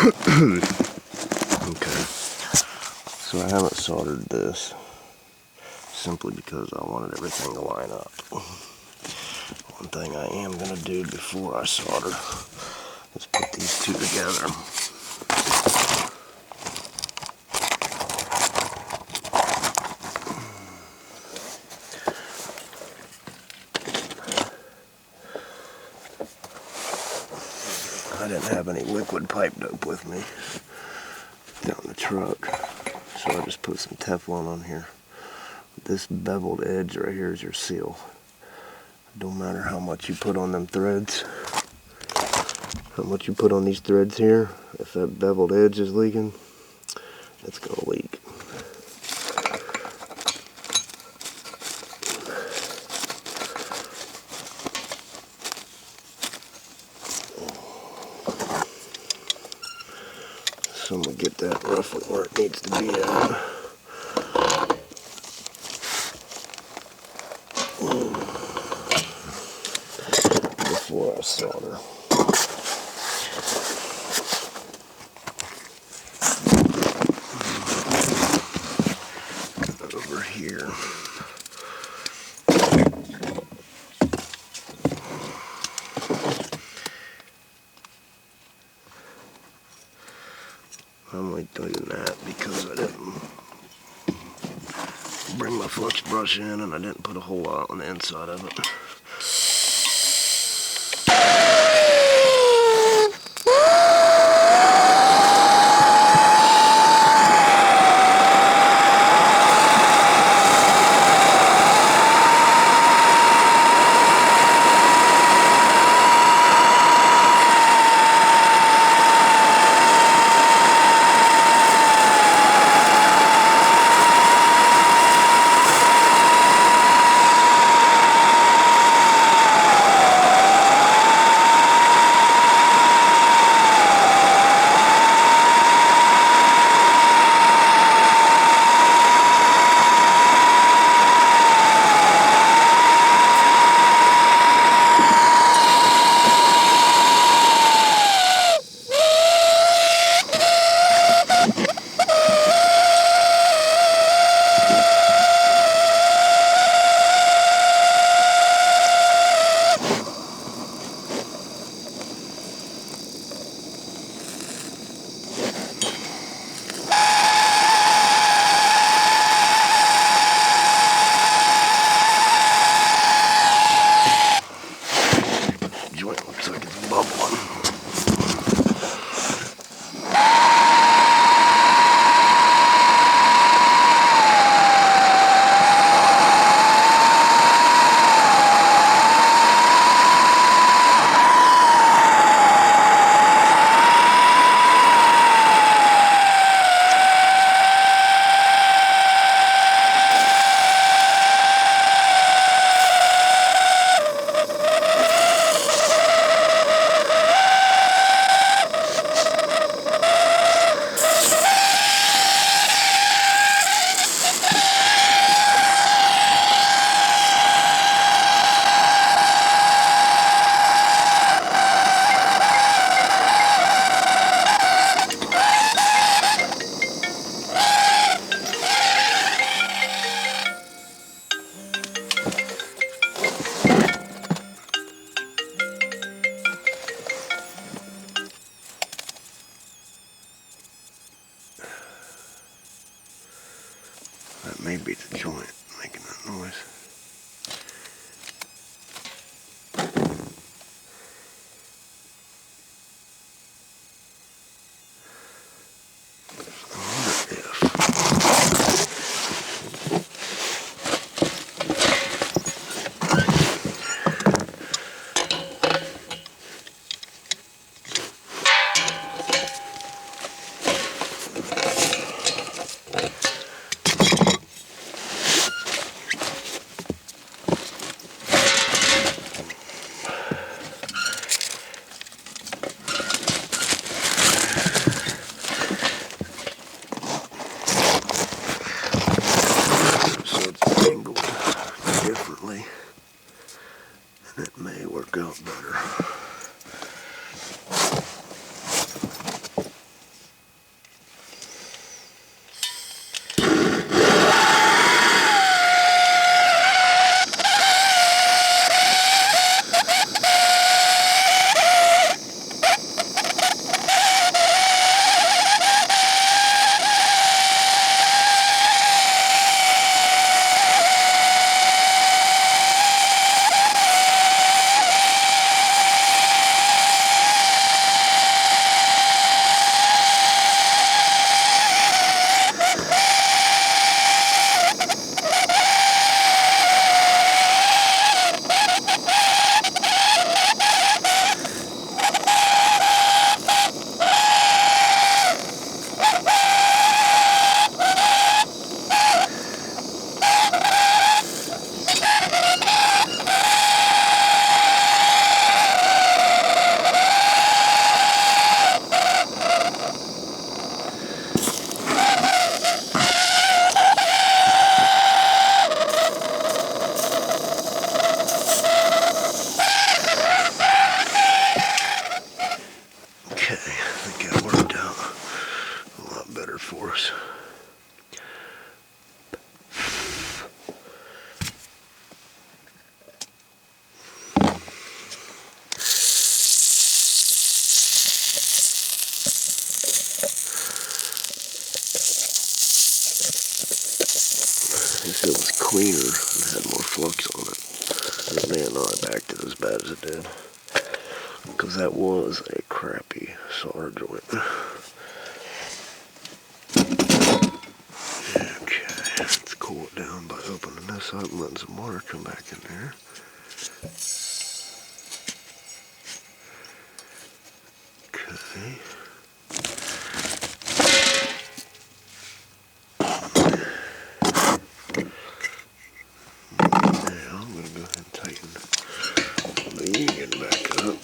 Okay, so I haven't soldered this simply because I wanted everything to line up. One thing I am going to do before I solder is put these two together. I didn't have any liquid pipe dope with me down the truck, so I just put some Teflon on here. This beveled edge right here is your seal. Don't matter how much you put on them threads, how much you put on these threads here, if that beveled edge is leaking, it's going to leak. So I'm going to get that roughly where it needs to be at. Before I solder. Over here. I'm only doing that because I didn't bring my flux brush in and I didn't put a whole lot on the inside of it. That may be the joint making that noise. Okay, I think that worked out a lot better for us. If it was cleaner and had more flux on it, it may not have acted as bad as it did. Because that was a crappy solder joint. Okay, let's cool it down by opening this up and letting some water come back in there. Okay. Now I'm going to go ahead and tighten the union back up.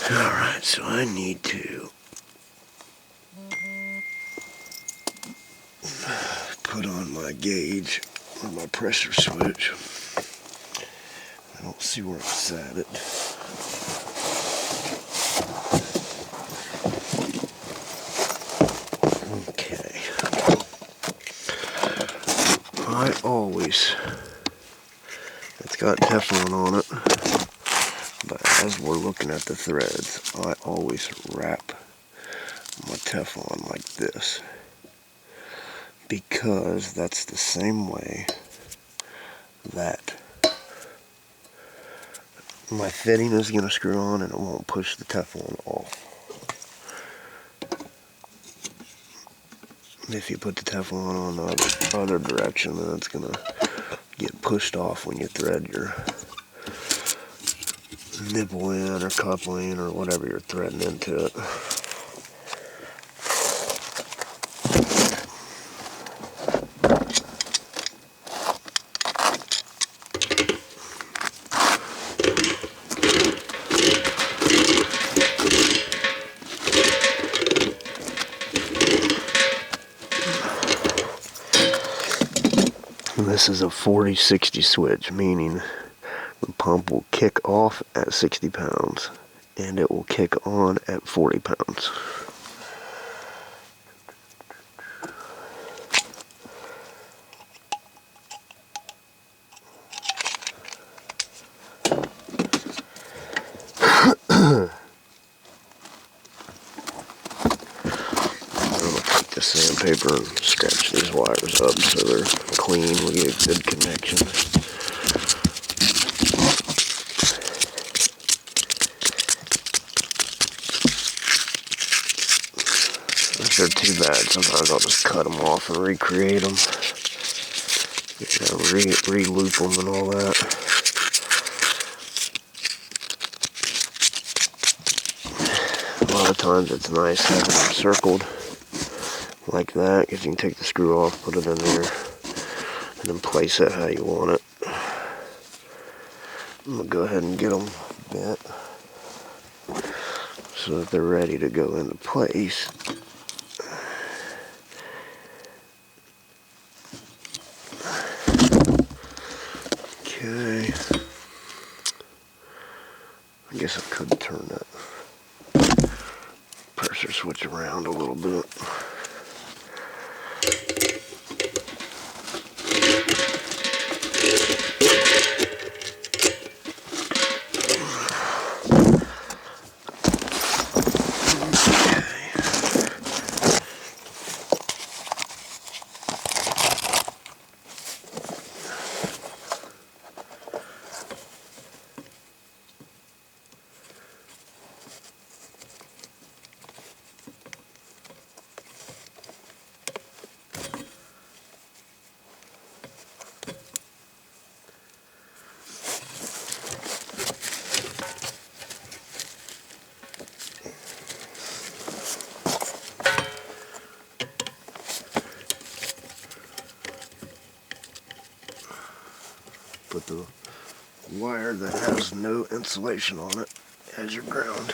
Alright, so I need to put on my gauge or my pressure switch. I don't see where it's at it. Okay. I always, it's got Teflon on it, but as we're looking at the threads, I always wrap my Teflon like this, because that's the same way that my fitting is going to screw on and it won't push the Teflon off. If you put the Teflon on the other direction, then it's going to get pushed off when you thread your nipple in or couple in or whatever you're threading into it. This is a 40-60 switch, meaning the pump will kick off at 60 pounds and it will kick on at 40 pounds. The sandpaper and scratch these wires up so they're clean. We get a good connection. If they're too bad, sometimes I'll just cut them off and recreate them. Re-loop them and all that. A lot of times it's nice having them circled like that, because you can take the screw off, put it in there, and then place it how you want it. I'm going to go ahead and get them bent so that they're ready to go into place. Okay. I guess I could turn that pressure switch around a little bit. Put the wire that has no insulation on it as your ground.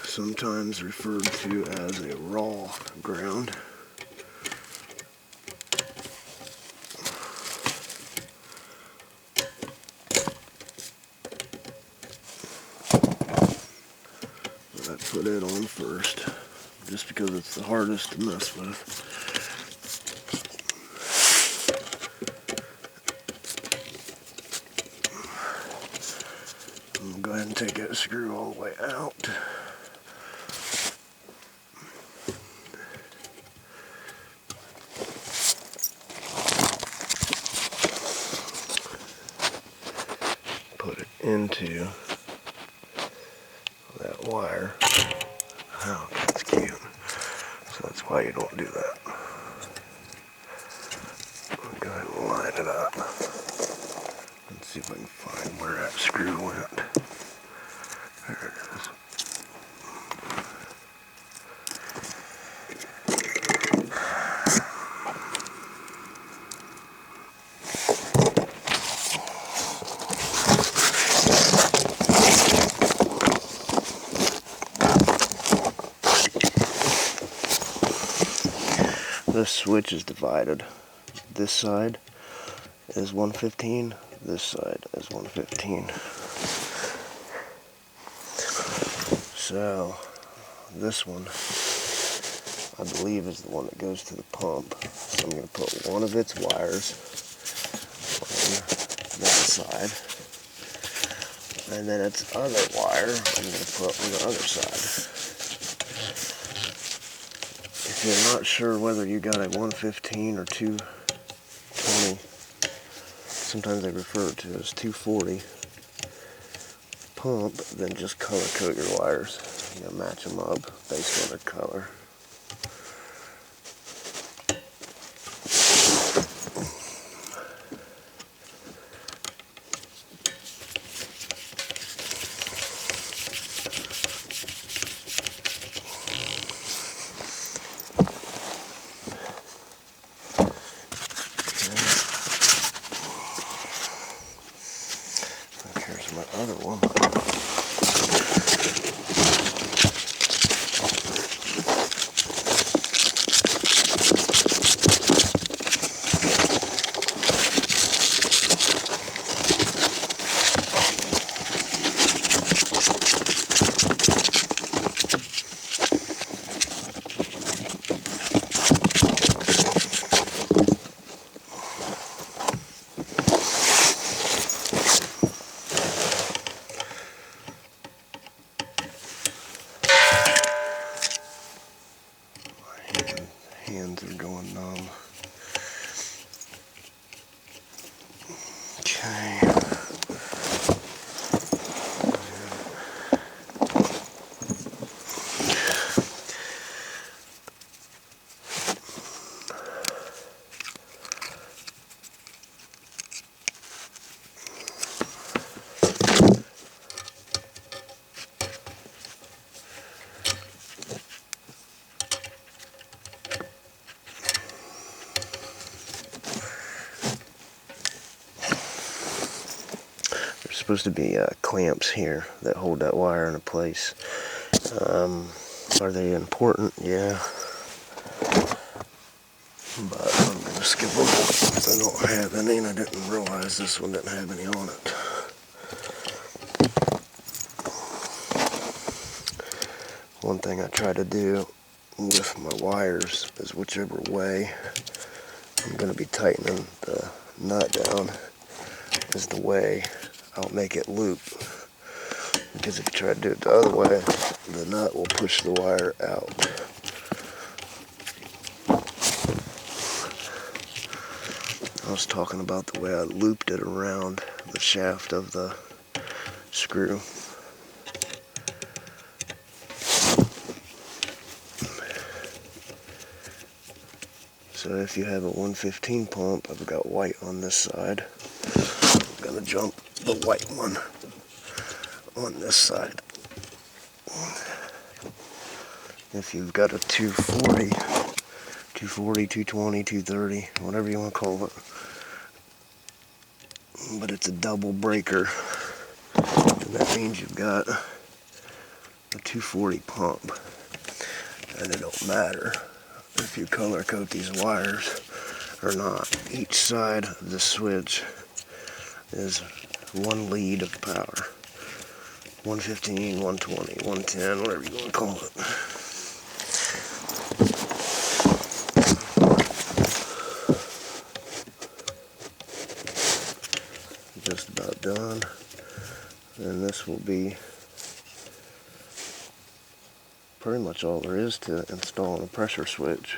Sometimes referred to as a raw ground. I put it on first, just because it's the hardest to mess with. I'm going to go ahead and take that screw all the way out. Put it into that wire. Oh, that's cute. So that's why you don't do that. I'll go ahead and line it up. Let's see if I can find where that screw went. There it is. This switch is divided. This side is 115, this side is 115. So this one, I believe, is the one that goes to the pump. So I'm going to put one of its wires on that side, and then its other wire I'm going to put on the other side. If you're not sure whether you got a 115 or 220, sometimes they refer to it as 240 pump, then just color code your wires. You know, match them up based on their color. Here's my other one. Hands are going numb. Okay. There's supposed to be clamps here that hold that wire in place. Are they important? Yeah. But I'm going to skip them because I don't have any, and I didn't realize this one didn't have any on it. One thing I try to do with my wires is whichever way I'm going to be tightening the nut down is the way I'll make it loop. Because if you try to do it the other way, the nut will push the wire out. I was talking about the way I looped it around the shaft of the screw. So if you have a 115 pump, I've got white on this side. I'm going to jump the white one on this side. If you've got a 240, 220, 230, whatever you want to call it, but it's a double breaker, and that means you've got a 240 pump, and it don't matter if you color code these wires or not. Each side of the switch is one lead of power. 115, 120, 110, whatever you want to call it. Just about done. And this will be pretty much all there is to installing a pressure switch.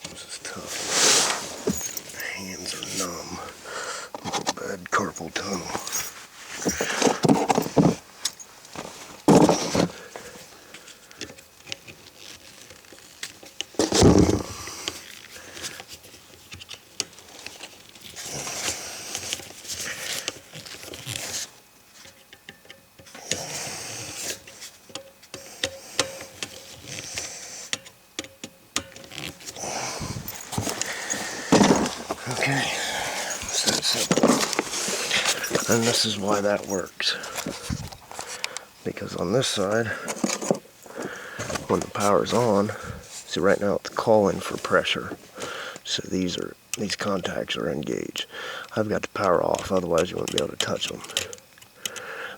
This is tough. Hands are numb. Bad carpal tunnel. Okay, so simple. And this is why that works. Because on this side, when the power's on, see right now it's calling for pressure. So these contacts are engaged. I've got the power off, otherwise you wouldn't be able to touch them.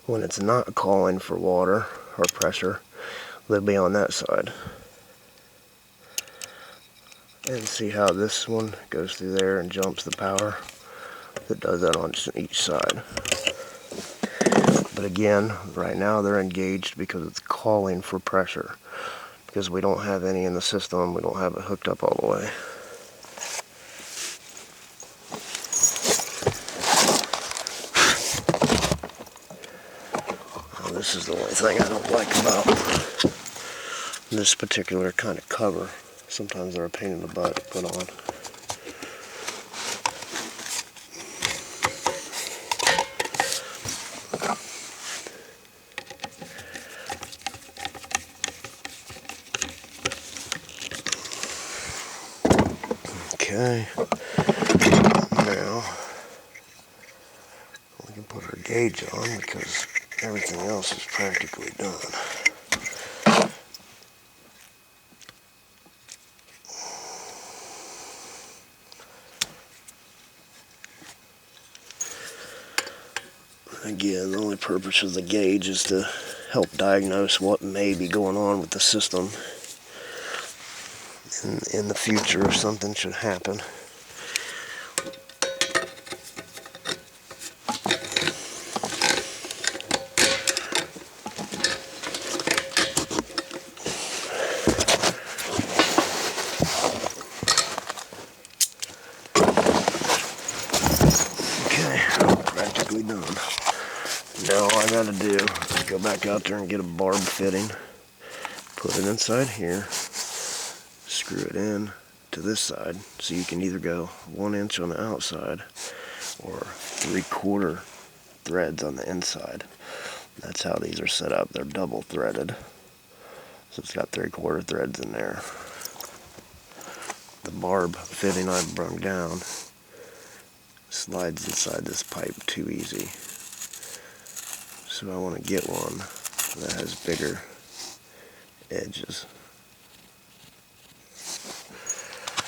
When it's not calling for water or pressure, they'll be on that side. And see how this one goes through there and jumps the power? It does that on each side. But again, right now they're engaged because it's calling for pressure. Because we don't have any in the system, we don't have it hooked up all the way. Now, this is the only thing I don't like about this particular kind of cover. Sometimes they're a pain in the butt to put on. Okay, now we can put our gauge on because everything else is practically done. Again, the only purpose of the gauge is to help diagnose what may be going on with the system in the future if something should happen. Okay, practically done. Now all I gotta do is go back out there and get a barb fitting, put it inside here, screw it in to this side, so you can either go 1 inch on the outside or 3/4 threads on the inside. That's how these are set up. They're double threaded, so it's got 3/4 threads in there. The barb fitting I've brung down slides inside this pipe too easy, so I want to get one that has bigger edges.